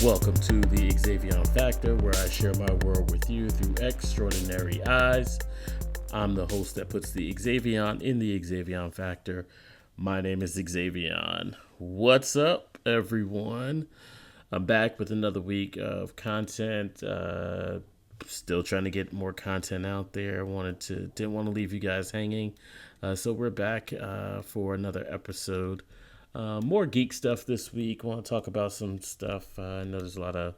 Welcome to the Xavion Factor, where I share my world with you through extraordinary eyes. I'm the host that puts the Xavion in the Xavion Factor. My name is Xavion. What's up, everyone? I'm back with another week of content. Still trying to get more content out there. Didn't want to leave you guys hanging. So we're back for another episode. More geek stuff this week. Want to talk about some stuff. I know there's a lot of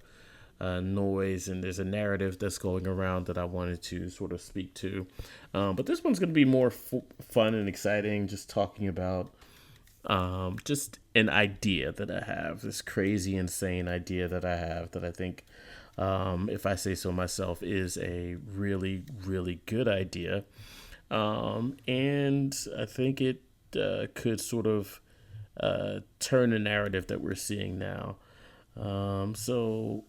noise and there's a narrative that's going around that I wanted to sort of speak to. But this one's going to be more fun and exciting, just talking about just an idea that I have, this crazy, insane idea that I have that I think, if I say so myself, is a really, really good idea. And I think it could sort of turn the narrative that we're seeing now. So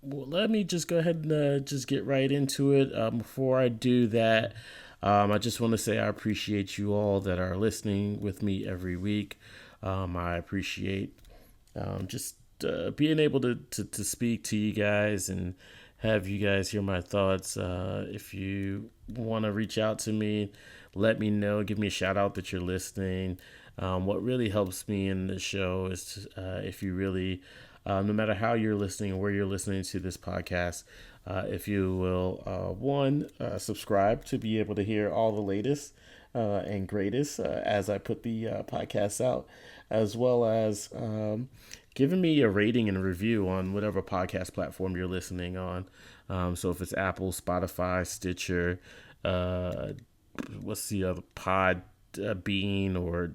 let me just go ahead and just get right into it. Before I do that, I just want to say I appreciate you all that are listening with me every week. I appreciate just being able to speak to you guys and have you guys hear my thoughts. If you want to reach out to me, let me know. Give me a shout out that you're listening. What really helps me in the show is if you really, no matter how you're listening or where you're listening to this podcast, if you will, subscribe to be able to hear all the latest and greatest as I put the podcasts out, as well as giving me a rating and a review on whatever podcast platform you're listening on. So if it's Apple, Spotify, Stitcher, what's the other, Bean, or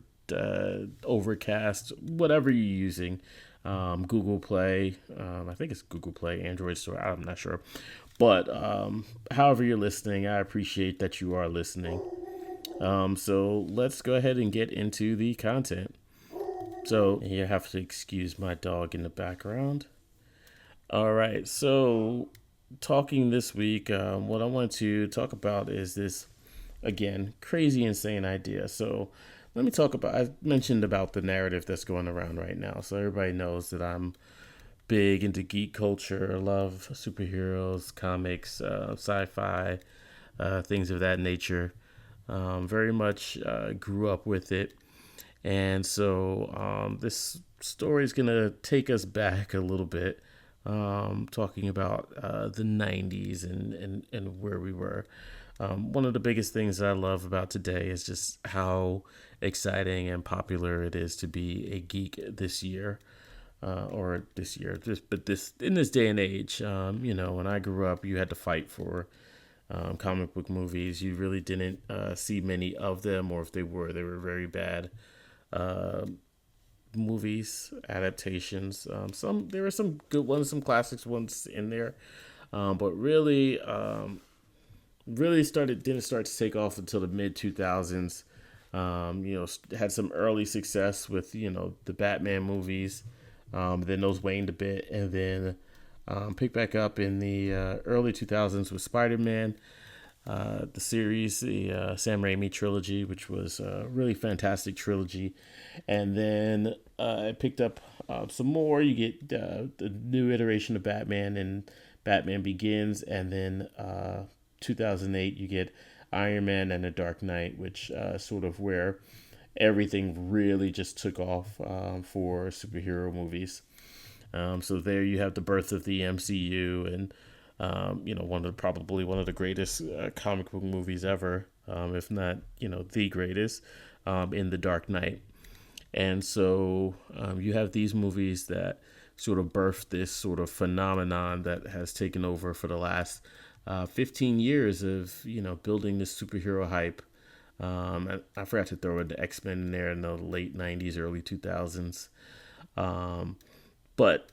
Overcast, whatever you're using, Google Play, I think it's Google Play, Android store, I'm not sure, but however you're listening, I appreciate that you are listening. So let's go ahead and get into the content. So you have to excuse my dog in the background. All right, so talking this week, what I want to talk about is this, again, crazy, insane idea. So let me talk about, I mentioned about the narrative that's going around right now. So everybody knows that I'm big into geek culture, love superheroes, comics, sci-fi, things of that nature. Very much grew up with it. And so this story is going to take us back a little bit, talking about the 90s and where we were. One of the biggest things that I love about today is just how exciting and popular it is to be a geek this year, in this day and age. When I grew up, you had to fight for comic book movies. You really didn't see many of them, or if they were very bad movies, adaptations. There were some good ones, some classics ones in there, but really didn't start to take off until the mid 2000s. Had some early success with the Batman movies, then those waned a bit, and then picked back up in the early 2000s with Spider-Man, the series, the Sam Raimi trilogy, which was a really fantastic trilogy. And then I picked up some more. You get the new iteration of Batman and Batman Begins, and then 2008 you get Iron Man and The Dark Knight, which sort of where everything really just took off for superhero movies. So there you have the birth of the MCU, and probably one of the greatest comic book movies ever, if not the greatest, in The Dark Knight. And so you have these movies that sort of birthed this sort of phenomenon that has taken over for the last 15 years of building this superhero hype. I forgot to throw in the X-Men in there in the late 90s, early 2000s. But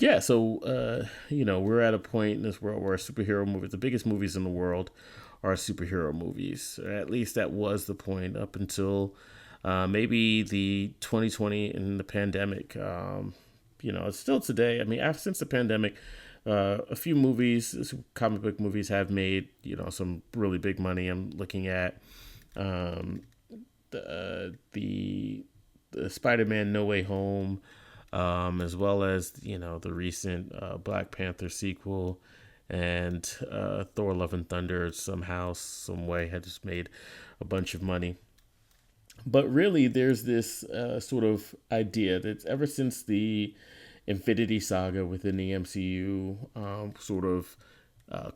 yeah, so we're at a point in this world where superhero movies, the biggest movies in the world, are superhero movies. At least that was the point up until maybe the 2020 and the pandemic. It's still today. I mean, since the pandemic, a few movies, comic book movies, have made some really big money. I'm looking at the Spider-Man No Way Home, as well as the recent Black Panther sequel and Thor: Love and Thunder. Somehow, some way, had just made a bunch of money. But really, there's this sort of idea that ever since the Infinity Saga within the MCU sort of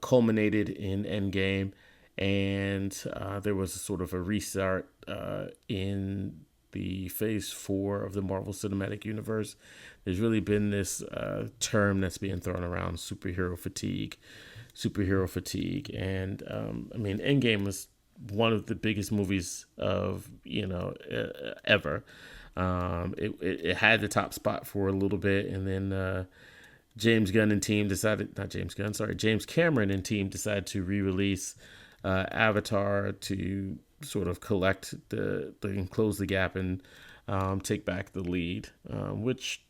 culminated in Endgame, and there was a sort of a restart in the Phase 4 of the Marvel Cinematic Universe. There's really been this term that's being thrown around, superhero fatigue, and I mean, Endgame was one of the biggest movies of ever. It had the top spot for a little bit, and then James Gunn and team decided, not James Gunn, sorry, James Cameron and team decided to re-release Avatar to sort of collect and close the gap and take back the lead, which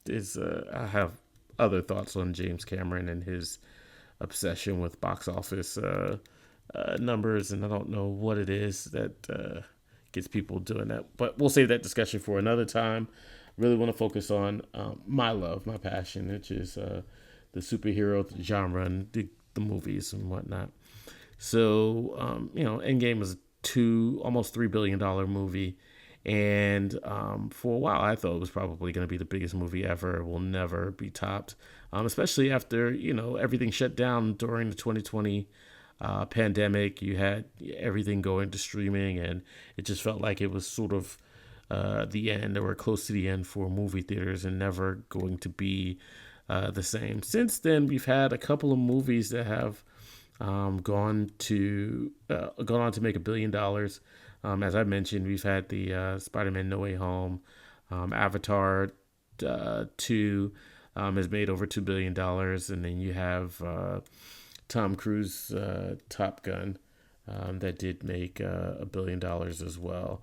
is I have other thoughts on James Cameron and his obsession with box office numbers, and I don't know what it is that gets people doing that. But we'll save that discussion for another time. Really want to focus on my love, my passion, which is the superhero genre and the movies and whatnot. So, Endgame was almost $3 billion movie. And for a while, I thought it was probably going to be the biggest movie ever. It will never be topped, especially after, everything shut down during the 2020 pandemic. You had everything going to streaming, and it just felt like it was sort of the end, or close to the end for movie theaters, and never going to be the same. Since then, we've had a couple of movies that have gone on to make $1 billion. As I mentioned, we've had the Spider-Man No Way Home, Avatar 2 has made over $2 billion, and then you have Tom Cruise Top Gun that did make $1 billion as well.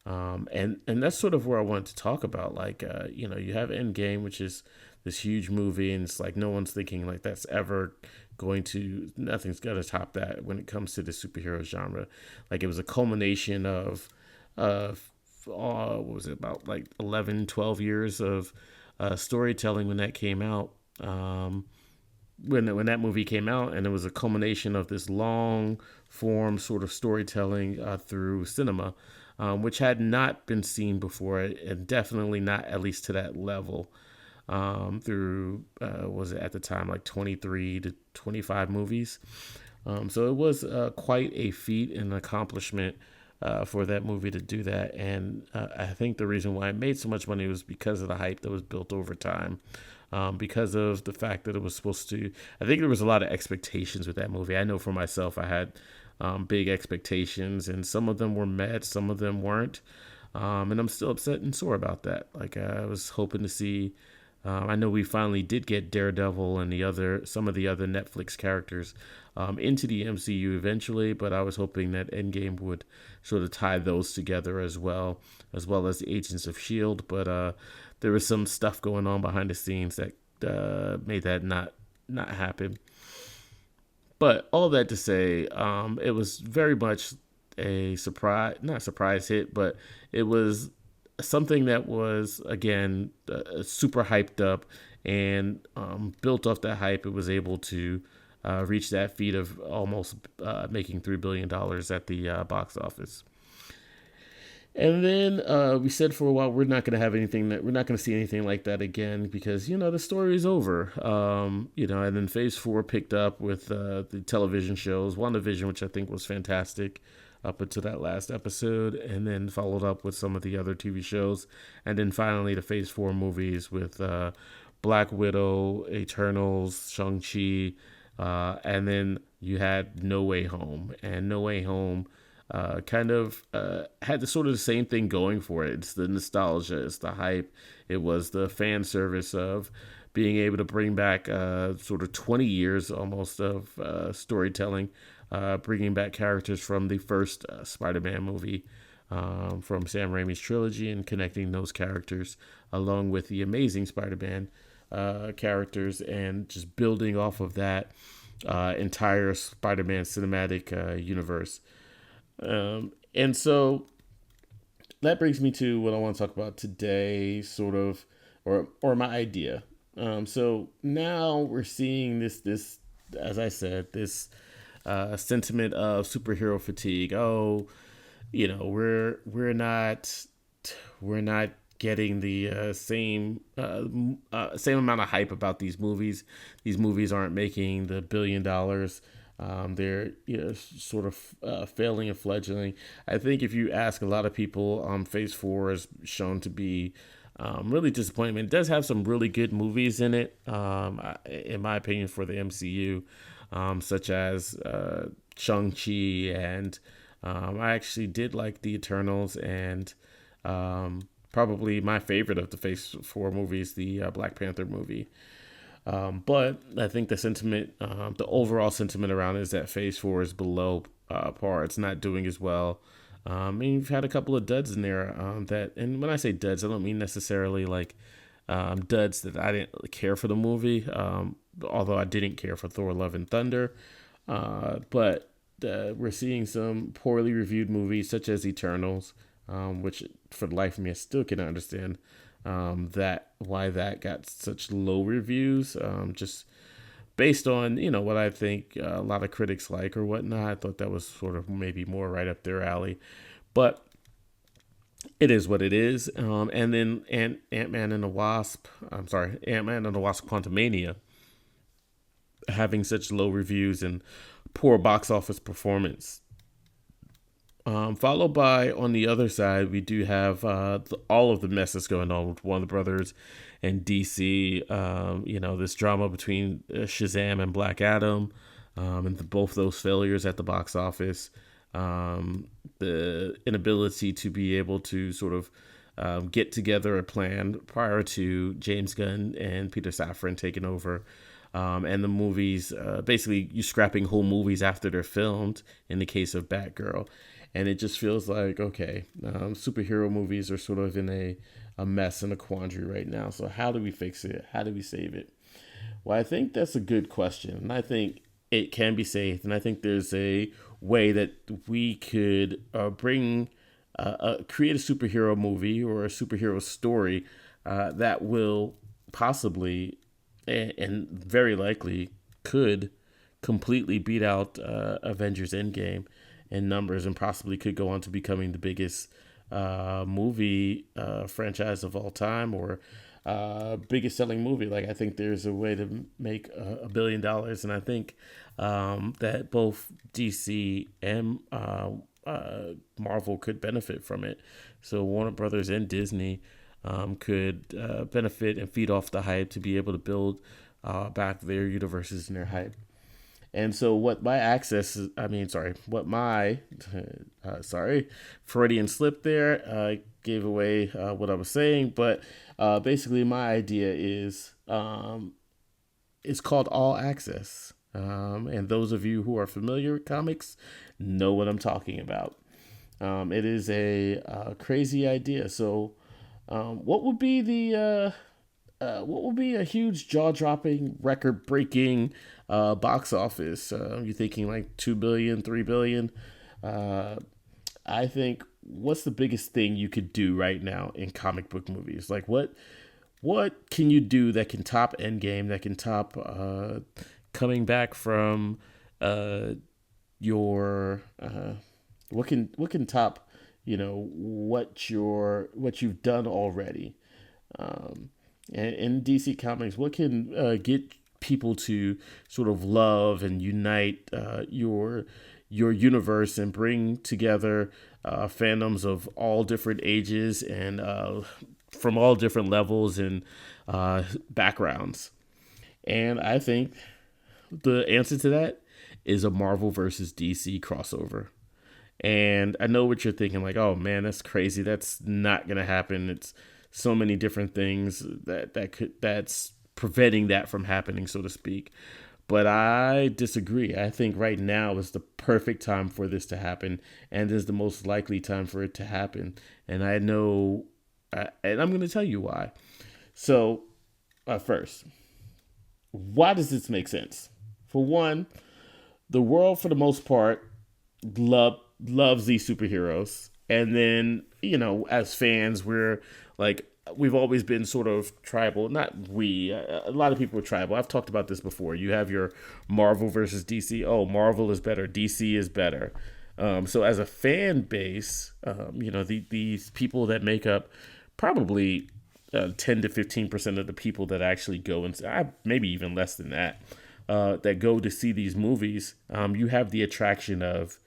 And that's sort of where I wanted to talk about. Like, you have Endgame, which is this huge movie, and it's like no one's thinking like nothing's going to top that when it comes to the superhero genre. Like, it was a culmination of what was it, about like 11, 12 years of storytelling when that came out. When that movie came out, and it was a culmination of this long form sort of storytelling through cinema, which had not been seen before, and definitely not at least to that level through was it at the time like 23 to 25 movies. So it was quite a feat and accomplishment for that movie to do that. And I think the reason why it made so much money was because of the hype that was built over time. Because of the fact that it was supposed to, I think there was a lot of expectations with that movie. I know for myself, I had big expectations, and some of them were met, some of them weren't. And I'm still upset and sore about that. Like, I was hoping to see, I know we finally did get Daredevil and some of the other Netflix characters into the MCU eventually, but I was hoping that Endgame would sort of tie those together as well as the Agents of S.H.I.E.L.D. But there was some stuff going on behind the scenes that made that not happen. But all that to say, it was very much a not surprise hit, but it was something that was, again, super hyped up, and built off that hype. It was able to reach that feat of almost making $3 billion at the box office. And then we said for a while we're not going to see anything like that again, because the story is over. And then Phase 4 picked up with the television shows, WandaVision, which I think was fantastic up until that last episode, and then followed up with some of the other TV shows, and then finally the Phase 4 movies with Black Widow, Eternals, Shang-Chi, and then you had No Way Home, and No Way Home kind of had the sort of the same thing going for it. It's the nostalgia, it's the hype, it was the fan service of being able to bring back sort of 20 years almost of storytelling, bringing back characters from the first Spider-Man movie, from Sam Raimi's trilogy, and connecting those characters along with the Amazing Spider-Man characters, and just building off of that entire Spider-Man cinematic universe. And so that brings me to what I want to talk about today, sort of or my idea. So now we're seeing this, as I said, this sentiment of superhero fatigue. Oh, we're not getting the same amount of hype about these movies. These movies aren't making the $1 billion. They're sort of failing and fledgling. I think if you ask a lot of people, Phase Four is shown to be really disappointment. It does have some really good movies in it, in my opinion, for the MCU, such as Shang-Chi, and I actually did like the Eternals, and probably my favorite of the Phase 4 movies, the Black Panther movie. But I think the overall sentiment around it is that Phase 4 is below par. It's not doing as well. And you've had a couple of duds in there and when I say duds, I don't mean necessarily like duds that I didn't really care for the movie, although I didn't care for Thor Love and Thunder. But we're seeing some poorly reviewed movies such as Eternals, which for the life of me I still cannot understand that why that got such low reviews. Just based on what I think a lot of critics like or whatnot. I thought that was sort of maybe more right up their alley, but it is what it is. And then Ant-Man and the Wasp. I'm sorry, Ant-Man and the Wasp: Quantumania having such low reviews and poor box office performance. Followed by, on the other side, we do have all of the mess that's going on with Warner Brothers and DC. This drama between Shazam and Black Adam, and both those failures at the box office. The inability to be able to sort of get together a plan prior to James Gunn and Peter Safran taking over. And the movies, basically you scrapping whole movies after they're filmed in the case of Batgirl. And it just feels like, okay, superhero movies are sort of in a mess and a quandary right now. So how do we fix it? How do we save it? Well, I think that's a good question. And I think it can be saved. And I think there's a way that we could create a superhero movie or a superhero story that will possibly and very likely could completely beat out Avengers Endgame in numbers, and possibly could go on to becoming the biggest movie franchise of all time, or biggest selling movie. Like, I think there's a way to make $1 billion, and I think that both DC and Marvel could benefit from it. So Warner Brothers and Disney could benefit and feed off the hype to be able to build back their universes and their hype. And so Freudian slip there, gave away what I was saying, but basically my idea is it's called All Access. And those of you who are familiar with comics know what I'm talking about. It is a crazy idea. So what would be a huge jaw-dropping, record-breaking box office? You're thinking like 2 billion, 3 billion. I think, what's the biggest thing you could do right now in comic book movies? Like, what can you do that can top Endgame, that can top coming back from your what can top what you've done already. And in DC Comics, what can get people to sort of love and unite your universe and bring together fandoms of all different ages and from all different levels and backgrounds? And I think the answer to that is a Marvel versus DC crossover. And I know what you're thinking, like, oh man, that's crazy. That's not gonna happen. It's so many different things that's preventing that from happening, so to speak. But I disagree. I think right now is the perfect time for this to happen, and is the most likely time for it to happen. And I know, and I'm going to tell you why. So, first, why does this make sense? For one, the world, for the most part, loves these superheroes. And then, as fans, we're like we've always been sort of tribal. Not we. A lot of people are tribal. I've talked about this before. You have your Marvel versus DC. Oh, Marvel is better. DC is better. So as a fan base, these people that make up probably 10 to 15% of the people that actually go and maybe even less than that, that go to see these movies, you have the attraction of,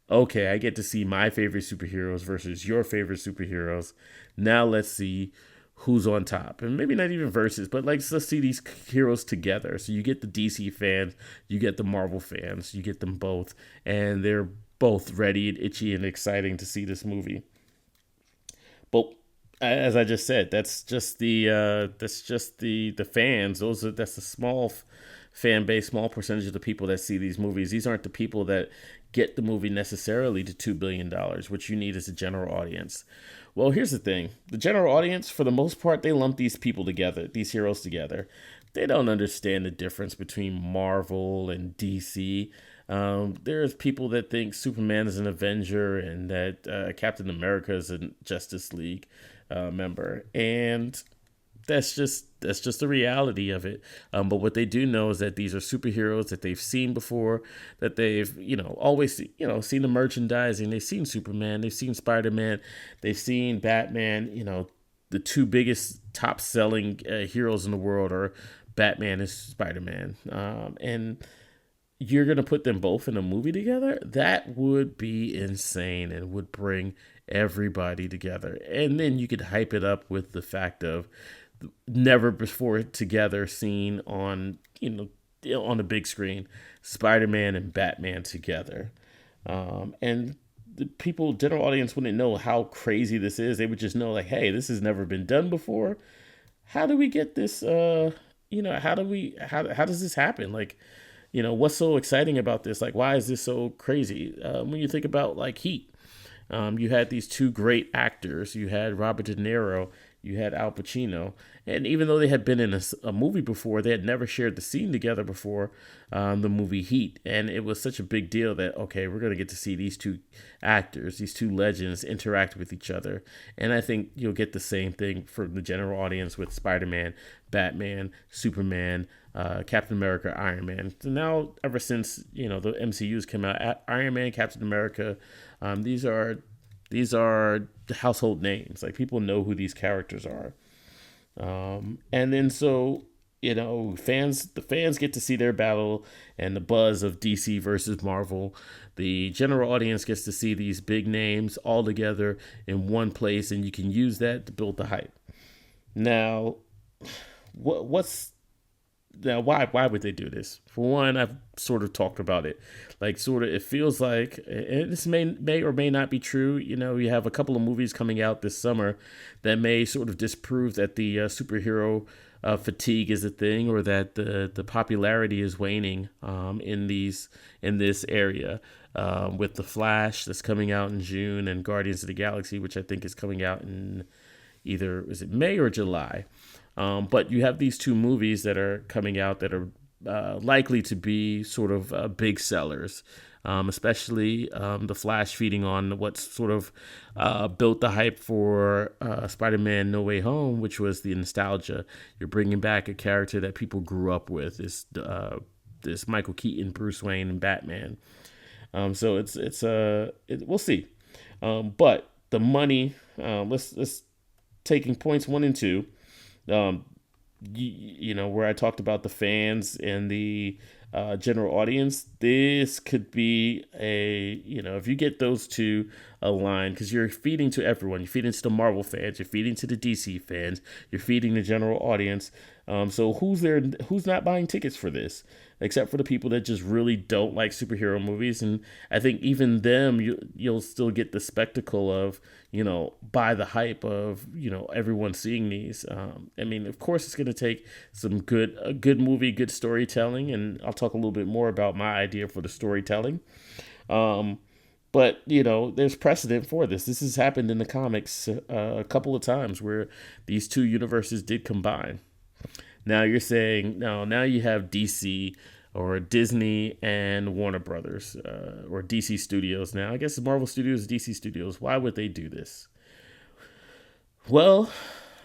okay, I get to see my favorite superheroes versus your favorite superheroes. Now let's see who's on top. And maybe not even versus, but like, let's see these heroes together. So you get the DC fans, you get the Marvel fans, you get them both, and they're both ready and itchy and exciting to see this movie. But as I just said, that's just the fans. That's the small fan base, small percentage of the people that see these movies. These aren't the people that get the movie necessarily to $2 billion, which you need as a general audience. Well, here's the thing: the general audience, for the most part, they lump these people together, these heroes together. They don't understand the difference between Marvel and DC. There's people that think Superman is an Avenger and that Captain America is a Justice League member, and that's just the reality of it. But what they do know is that these are superheroes that they've seen before, that they've always seen the merchandising. They've seen Superman, they've seen Spider-Man, they've seen Batman. The two biggest top selling heroes in the world are Batman and Spider-Man, and you're going to put them both in a movie together? That would be insane and would bring everybody together. And then you could hype it up with the fact of never before together seen on the big screen, Spider-Man and Batman together. And the people, general audience, wouldn't know how crazy this is. They would just know, like, hey, this has never been done before. How do we get this? How does this happen? Like, what's so exciting about this? Like, why is this so crazy? When you think about like Heat, you had these two great actors. You had Robert De Niro, you had Al Pacino. And even though they had been in a movie before, they had never shared the scene together before the movie Heat. And it was such a big deal that, okay, we're going to get to see these two actors, these two legends interact with each other. And I think you'll get the same thing for the general audience with Spider-Man, Batman, Superman, Captain America, Iron Man. So now, ever since, the MCU's come out, Iron Man, Captain America, these are household names. Like, people know who these characters are. And then so, the fans get to see their battle and the buzz of DC versus Marvel. The general audience gets to see these big names all together in one place, and you can use that to build the hype. Now, what's now, why would they do this? For one, I've sort of talked about it. Like, sort of, it feels like, and this may or may not be true. You have a couple of movies coming out this summer that may sort of disprove that the superhero fatigue is a thing, or that the popularity is waning in this area. With the Flash that's coming out in June, and Guardians of the Galaxy, which I think is coming out in either, is it May or July? But you have these two movies that are coming out that are likely to be sort of big sellers, especially The Flash feeding on what sort of built the hype for Spider-Man No Way Home, which was the nostalgia. You're bringing back a character that people grew up with, this Michael Keaton, Bruce Wayne, and Batman. So we'll see. But the money, let's taking points 1 and 2. Where I talked about the fans and the general audience, this could be if you get those two aligned, because you're feeding to everyone. You're feeding to the Marvel fans, you're feeding to the DC fans, you're feeding the general audience. So who's not buying tickets for this? Except for the people that just really don't like superhero movies. And I think even them, you'll still get the spectacle of, buy the hype of, everyone seeing these. Of course, it's going to take a good movie, good storytelling. And I'll talk a little bit more about my idea for the storytelling. But, there's precedent for this. This has happened in the comics a couple of times where these two universes did combine. Now you're saying, no, now you have DC or Disney and Warner Brothers, or DC Studios now. I guess Marvel Studios, DC Studios. Why would they do this? Well,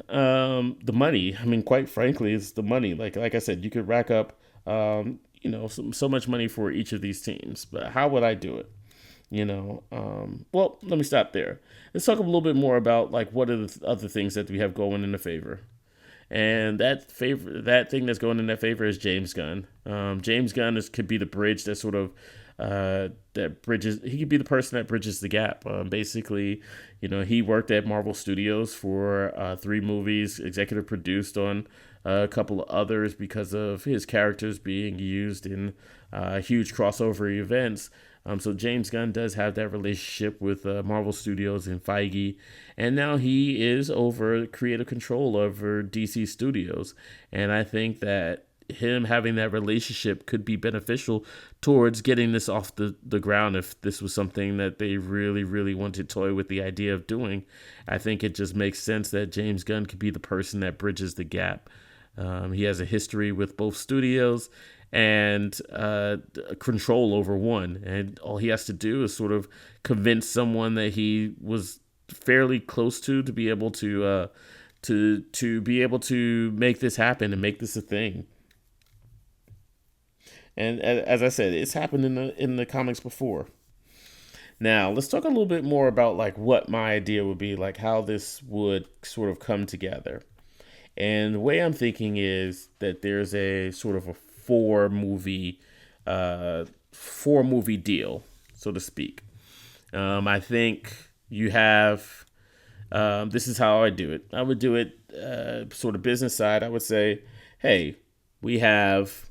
The money. I mean, quite frankly, it's the money. Like I said, you could rack up, so much money for each of these teams. But how would I do it? Well, let me stop there. Let's talk a little bit more about like what are the other things that we have going in the favor. And that thing that's going in that favor is James Gunn. James Gunn could be the bridge that sort of that bridges. He could be the person that bridges the gap. Basically, he worked at Marvel Studios for 3 movies, executive produced on a couple of others because of his characters being used in huge crossover events. So James Gunn does have that relationship with Marvel Studios and Feige, and now he is over creative control over DC Studios. And I think that him having that relationship could be beneficial towards getting this off the ground if this was something that they really, really wanted to toy with the idea of doing. I think it just makes sense that James Gunn could be the person that bridges the gap. He has a history with both studios and control over one, and all he has to do is sort of convince someone that he was fairly close to be able to be able to make this happen and make this a thing. And as I said, it's happened in the comics before. Now let's talk a little bit more about like what my idea would be, like how this would sort of come together. And the way I'm thinking is that there's a sort of a four movie deal, so to speak. I think you have. This is how I do it. I would do it sort of business side. I would say, hey, we have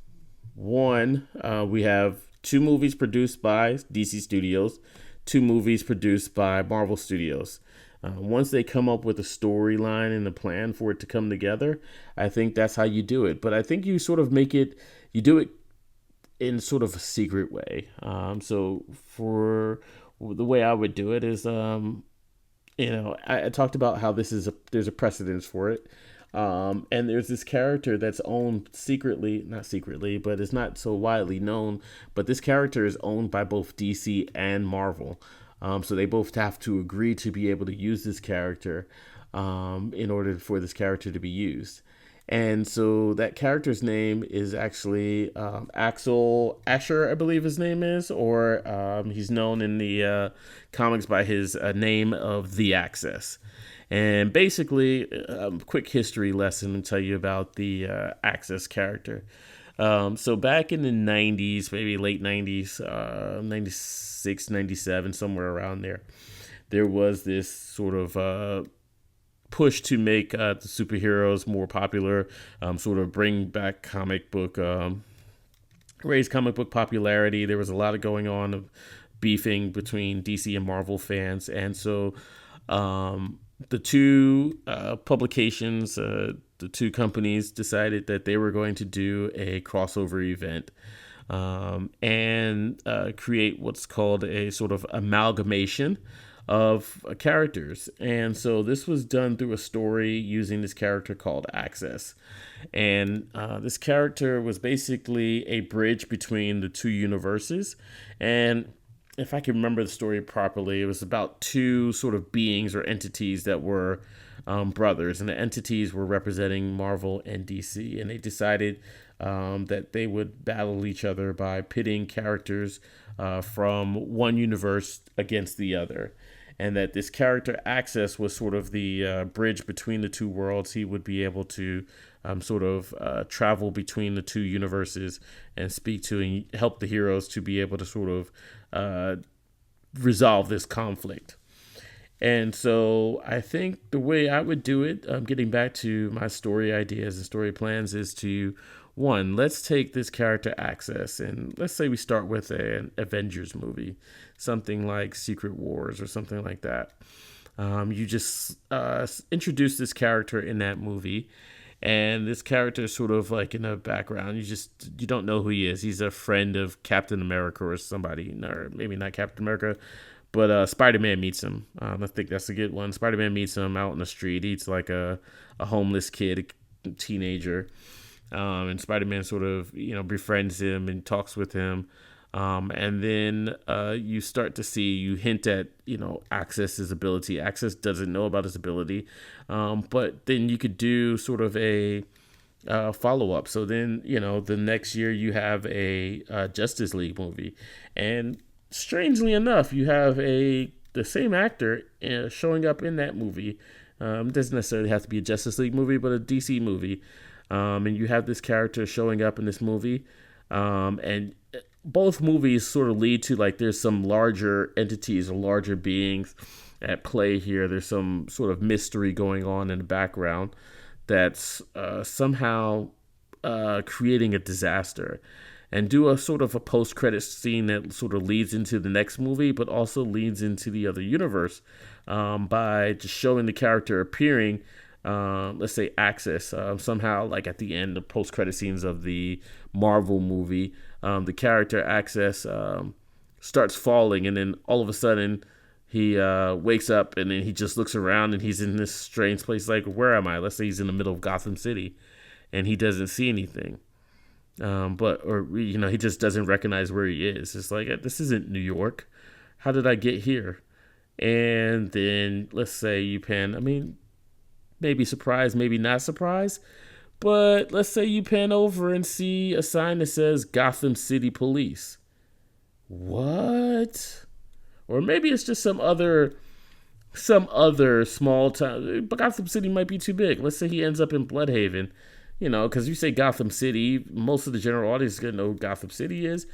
we have 2 movies produced by DC Studios, 2 movies produced by Marvel Studios. Once they come up with a storyline and a plan for it to come together, I think that's how you do it. But I think you sort of you do it in sort of a secret way. So for the way I would do it is, I talked about how there's a precedence for it. And there's this character that's owned secretly, not secretly, but it's not so widely known. But this character is owned by both DC and Marvel. So they both have to agree to be able to use this character in order for this character to be used. And so that character's name is actually Axel Asher, I believe his name is, or he's known in the comics by his name of The Access. And basically, a quick history lesson to tell you about the Access character. So back in the 90s, maybe late 90s, 96, 97, somewhere around there was this sort of push to make the superheroes more popular, sort of bring back raise comic book popularity. There was a lot of going on of beefing between DC and Marvel fans. And so the 2 publications, the 2 companies decided that they were going to do a crossover event and create what's called a sort of amalgamation of characters. And so this was done through a story using this character called Access. And this character was basically a bridge between the 2 universes. And if I can remember the story properly, it was about 2 sort of beings or entities that were brothers, and the entities were representing Marvel and DC, and they decided that they would battle each other by pitting characters from one universe against the other, and that this character Access was sort of the bridge between the 2 worlds. He would be able to sort of travel between the 2 universes and speak to and help the heroes to be able to sort of resolve this conflict. And so I think the way I would do it, getting back to my story ideas and story plans, is to, one, let's take this character Access and let's say we start with an Avengers movie, something like Secret Wars or something like that. You just introduce this character in that movie, and this character is sort of like in the background. You don't know who he is. He's a friend of Captain America or somebody, or maybe not Captain America, but Spider-Man meets him. I think that's a good one. Spider-Man meets him out in the street. He's like a homeless kid, a teenager. And Spider-Man sort of, befriends him and talks with him. And then you start to see, you hint at, Access's ability. Access doesn't know about his ability, but then you could do sort of a follow up. So then, the next year you have a Justice League movie, and strangely enough, you have the same actor showing up in that movie. It doesn't necessarily have to be a Justice League movie, but a DC movie. And you have this character showing up in this movie, and both movies sort of lead to like there's some larger entities or larger beings at play here. There's some sort of mystery going on in the background that's somehow creating a disaster, and do a sort of a post-credit scene that sort of leads into the next movie, but also leads into the other universe by just showing the character appearing, let's say Access, somehow like at the end of post-credit scenes of the Marvel movie, the character Access starts falling, and then all of a sudden he wakes up, and then he just looks around, and he's in this strange place like, where am I? Let's say he's in the middle of Gotham City, and he doesn't see anything. He just doesn't recognize where he is. It's like, this isn't New York. How did I get here? And then let's say you pan, maybe surprised, maybe not surprised, but let's say you pan over and see a sign that says Gotham City Police. What? Or maybe it's just some other small town. But Gotham City might be too big. Let's say he ends up in Bloodhaven. Because you say Gotham City, most of the general audience is going to know who Gotham City is.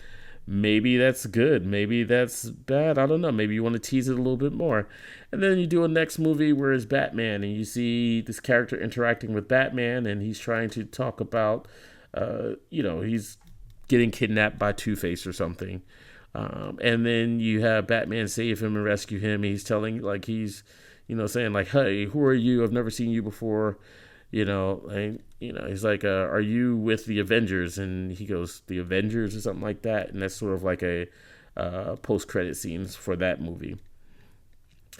Maybe that's good. Maybe that's bad. I don't know. Maybe you want to tease it a little bit more. And then you do a next movie where it's Batman, and you see this character interacting with Batman, and he's trying to talk about, he's getting kidnapped by Two-Face or something. And then you have Batman save him and rescue him. He's telling, like, saying, like, hey, who are you? I've never seen you before. He's like, are you with the Avengers? And he goes, the Avengers or something like that. And that's sort of like a post-credit scenes for that movie.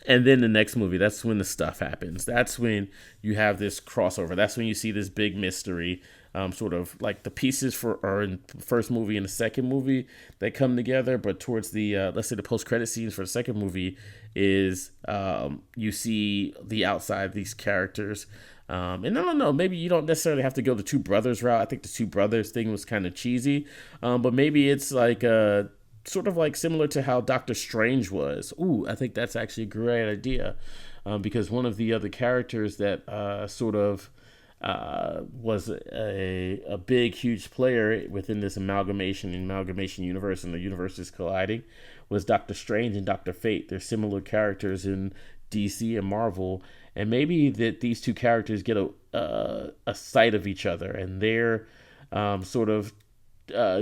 And then the next movie, that's when the stuff happens. That's when you have this crossover. That's when you see this big mystery, sort of like the pieces are in the first movie and the second movie that come together. But towards the, let's say the post-credit scenes for the second movie is you see the outside of these characters. And I don't know, maybe you don't necessarily have to go the two brothers route. I think the two brothers thing was kind of cheesy. But maybe it's like sort of like similar to how Doctor Strange was. Ooh, I think that's actually a great idea. Because one of the other characters that sort of was a big, huge player within this amalgamation universe, and the universes colliding, was Doctor Strange and Doctor Fate. They're similar characters in DC and Marvel. And maybe that these two characters get a sight of each other, and they're sort of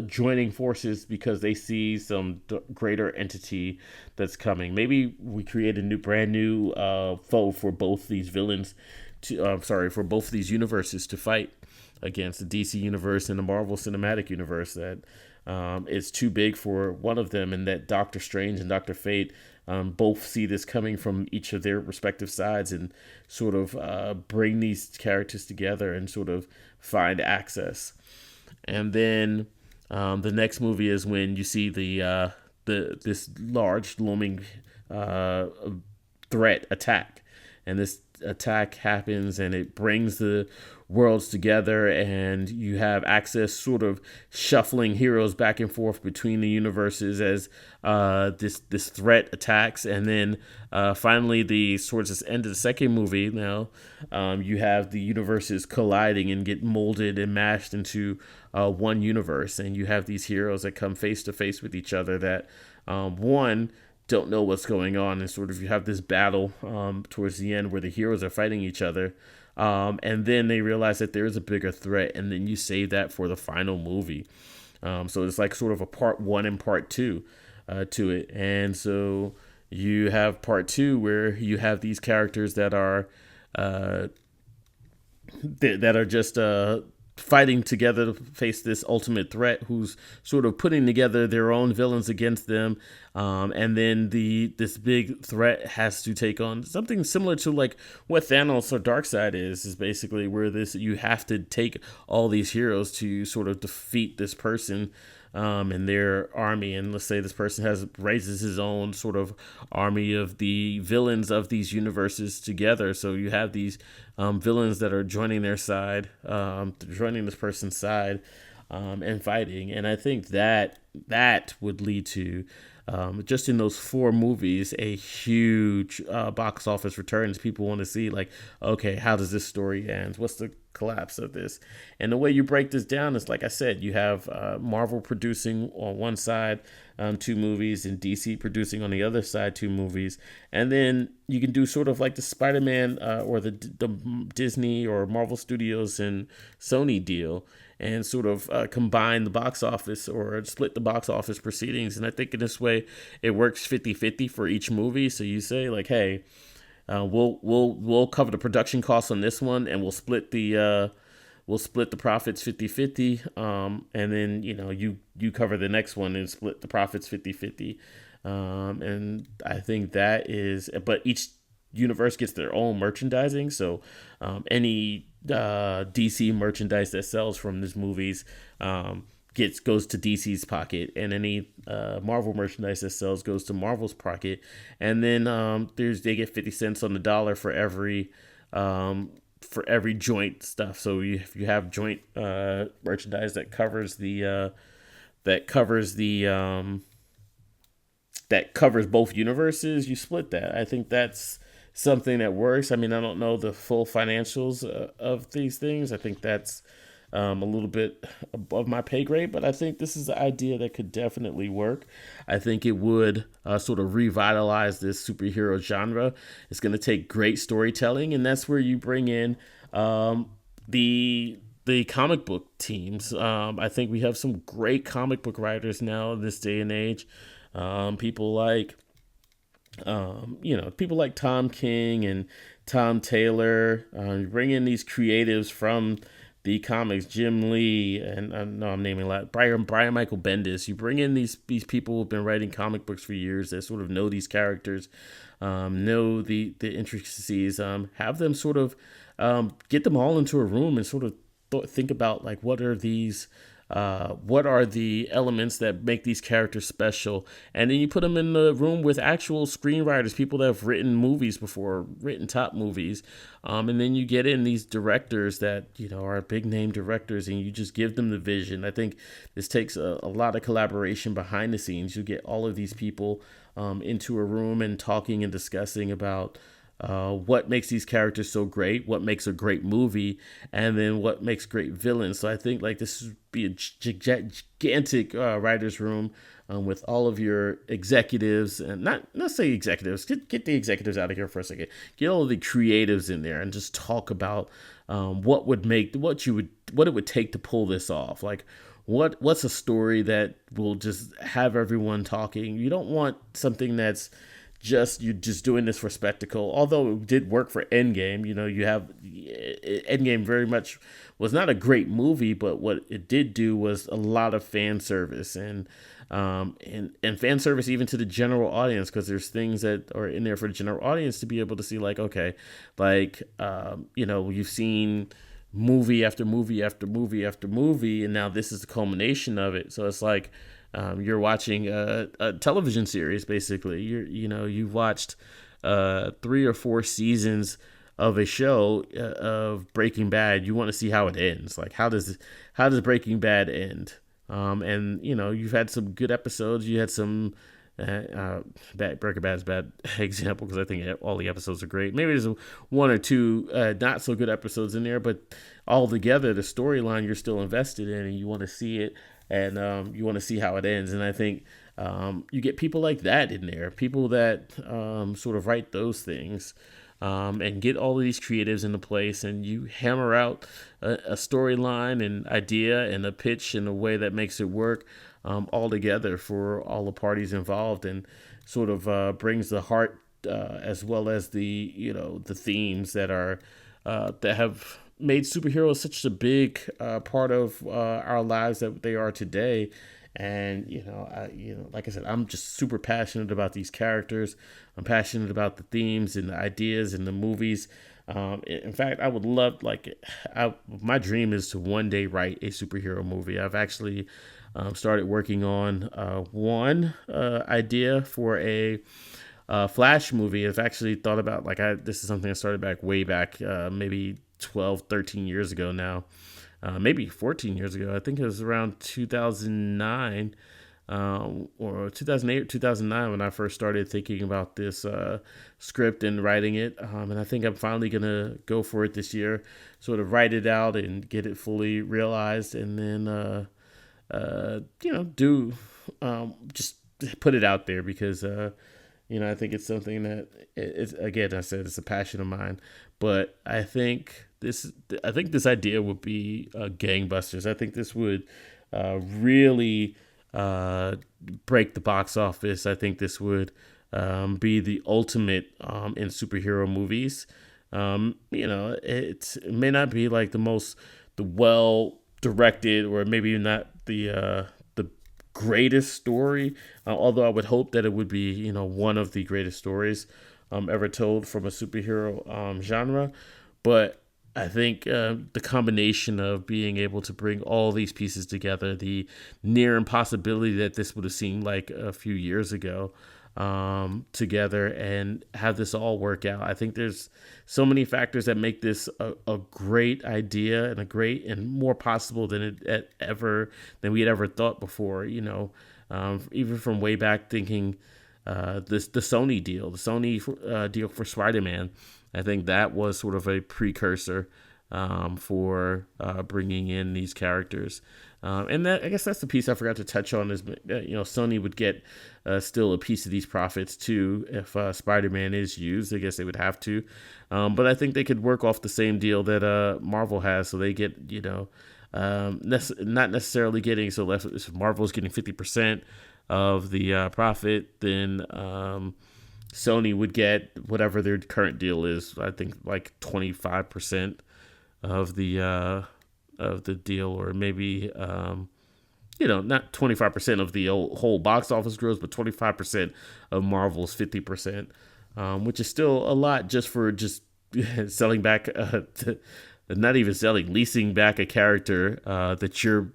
joining forces because they see some greater entity that's coming. Maybe we create a brand new foe for both these villains, for both of these universes to fight against, the DC universe and the Marvel Cinematic Universe, that is too big for one of them, and that Doctor Strange and Doctor Fate both see this coming from each of their respective sides, and sort of bring these characters together and sort of find Access. And then the next movie is when you see this large looming threat attack, and this attack happens, and it brings the worlds together, and you have Access sort of shuffling heroes back and forth between the universes as this threat attacks. And then finally, towards this end of the second movie, now you have the universes colliding and get molded and mashed into one universe, and you have these heroes that come face to face with each other that don't know what's going on, and sort of you have this battle towards the end where the heroes are fighting each other, and then they realize that there is a bigger threat, and then you save that for the final movie. So it's like sort of a part one and part two to it. And so you have part two where you have these characters that are just fighting together to face this ultimate threat, who's sort of putting together their own villains against them, and then this big threat has to take on something similar to like what Thanos or Darkseid is basically where you have to take all these heroes to sort of defeat this person and their army. And let's say this person raises his own sort of army of the villains of these universes together. So you have these villains that are joining their side, joining this person's side, and fighting. And I think that would lead to, just in those four movies, a huge box office returns. People want to see, like, okay, how does this story end? What's the collapse of this? And the way you break this down is, like I said, you have Marvel producing on one side two movies, and DC producing on the other side two movies. And then you can do sort of like the Spider-Man or the Disney or Marvel Studios and Sony deal, and sort of combine the box office or split the box office proceedings. And I think in this way, it works 50-50 for each movie. So you say, like, hey, we'll cover the production costs on this one, and we'll split the profits 50-50. And then, you cover the next one and split the profits 50-50. And I think that is, but each universe gets their own merchandising. So any DC merchandise that sells from these movies goes to DC's pocket, and any Marvel merchandise that sells goes to Marvel's pocket. And then they get 50 cents on the dollar for every joint stuff. So if you have joint merchandise that covers both universes, you split that. I think that's something that works. I mean, I don't know the full financials of these things. I think that's a little bit above my pay grade, but I think this is an idea that could definitely work. I think it would sort of revitalize this superhero genre. It's going to take great storytelling, and that's where you bring in the comic book teams. I think we have some great comic book writers now in this day and age. People like Tom King and Tom Taylor. You bring in these creatives from the comics, Jim Lee, and I'm naming a lot, Brian Michael Bendis. You bring in these people who've been writing comic books for years, that sort of know these characters, know the intricacies, have them sort of get them all into a room and sort of think about, like, what are the elements that make these characters special, and then you put them in the room with actual screenwriters, people that have written movies before, written top movies, and then you get in these directors that are big name directors, and you just give them the vision. I think this takes a lot of collaboration behind the scenes. You get all of these people into a room and talking and discussing about what makes these characters so great, what makes a great movie, and then what makes great villains. So I think, like, this would be a gigantic writer's room with all of your executives, and not say executives, get the executives out of here for a second. Get all of the creatives in there and just talk about what it would take to pull this off. Like, what's a story that will just have everyone talking? You don't want something that's you're just doing this for spectacle. Although it did work for Endgame, you have Endgame very much was not a great movie, but what it did do was a lot of fan service and fan service even to the general audience, because there's things that are in there for the general audience to be able to see, like, okay, like you've seen movie after movie after movie after movie, and now this is the culmination of it. So it's like, you're watching a television series, basically. You've watched 3 or 4 seasons of a show of Breaking Bad. You want to see how it ends. Like, how does Breaking Bad end? And you've had some good episodes. You had some Breaking Bad's bad example, because I think all the episodes are great. Maybe there's 1 or 2 not so good episodes in there, but all together, the storyline you're still invested in, and you want to see it. And you want to see how it ends. And I think you get people like that in there, people that sort of write those things, and get all of these creatives into place, and you hammer out a storyline and idea and a pitch in a way that makes it work all together for all the parties involved, and sort of brings the heart as well as the themes that have made superheroes such a big part of our lives that they are today. And like I said, I'm just super passionate about these characters. I'm passionate about the themes and the ideas and the movies In fact, I would love my dream is to one day write a superhero movie. I've actually started working on one idea for a Flash movie. I've actually thought about this is something I started way back, maybe 12, 13 years ago now, maybe 14 years ago. I think it was around 2009 or 2008 or 2009 when I first started thinking about this script and writing it. And I think I'm finally going to go for it this year, sort of write it out and get it fully realized, and then, just put it out there because, I think it's something that again, I said it's a passion of mine, but I think this idea would be gangbusters. I think this would really break the box office. I think this would be the ultimate in superhero movies. It may not be like the well directed, or maybe not the greatest story, although I would hope that it would be one of the greatest stories ever told from a superhero genre. But I think the combination of being able to bring all these pieces together, the near impossibility that this would have seemed like a few years ago, together, and have this all work out. I think there's so many factors that make this a great idea and a great and more possible than we had ever thought before. Even from way back thinking the Sony deal for Spider-Man. I think that was sort of a precursor for bringing in these characters. And I guess that's the piece I forgot to touch on is, Sony would get still a piece of these profits too if Spider-Man is used. I guess they would have to. But I think they could work off the same deal that Marvel has. So they get, not necessarily getting, so if Marvel's getting 50% of the profit, then Sony would get whatever their current deal is. I think like 25% of the deal, or maybe not 25% of the whole box office gross, but 25% of Marvel's 50%, which is still a lot just for selling back, not even selling, leasing back a character that you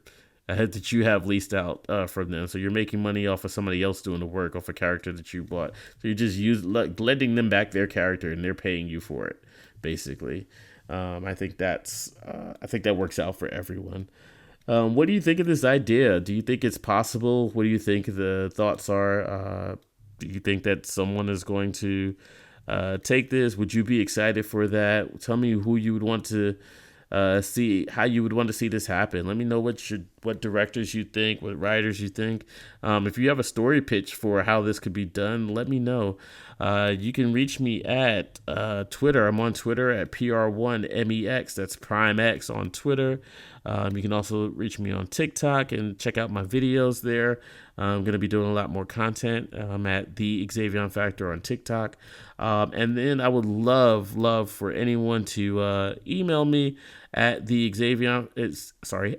have leased out from them. So you're making money off of somebody else doing the work off a character that you bought. So you just lending them back their character, and they're paying you for it, basically. I think that works out for everyone. What do you think of this idea? Do you think it's possible? What do you think the thoughts are? Do you think that someone is going to take this? Would you be excited for that? Tell me who you would want to see, how you would want to see this happen. Let me know what directors you think, what writers you think. If you have a story pitch for how this could be done, let me know. You can reach me at Twitter. I'm on Twitter at PR1MEX. That's Prime X on Twitter. You can also reach me on TikTok and check out my videos there. I'm going to be doing a lot more content. I'm at the Xavion Factor on TikTok. And then I would love for anyone to email me at the Xavion.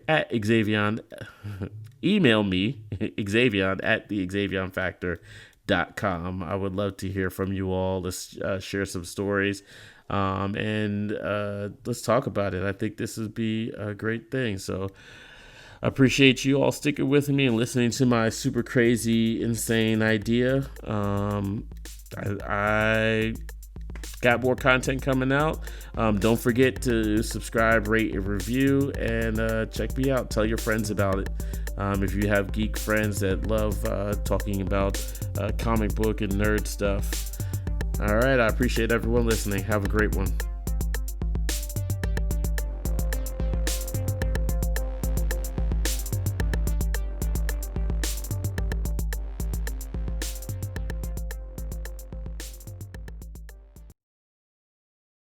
At Xavion. Email me, Xavion, at the XavionFactor.com. I would love to hear from you all. Let's share some stories. And let's talk about it. I think this would be a great thing. So I appreciate you all sticking with me and listening to my super crazy, insane idea. I got more content coming out. Don't forget to subscribe, rate, and review, and check me out. Tell your friends about it. If you have geek friends that love talking about comic book and nerd stuff. All right, I appreciate everyone listening. Have a great one.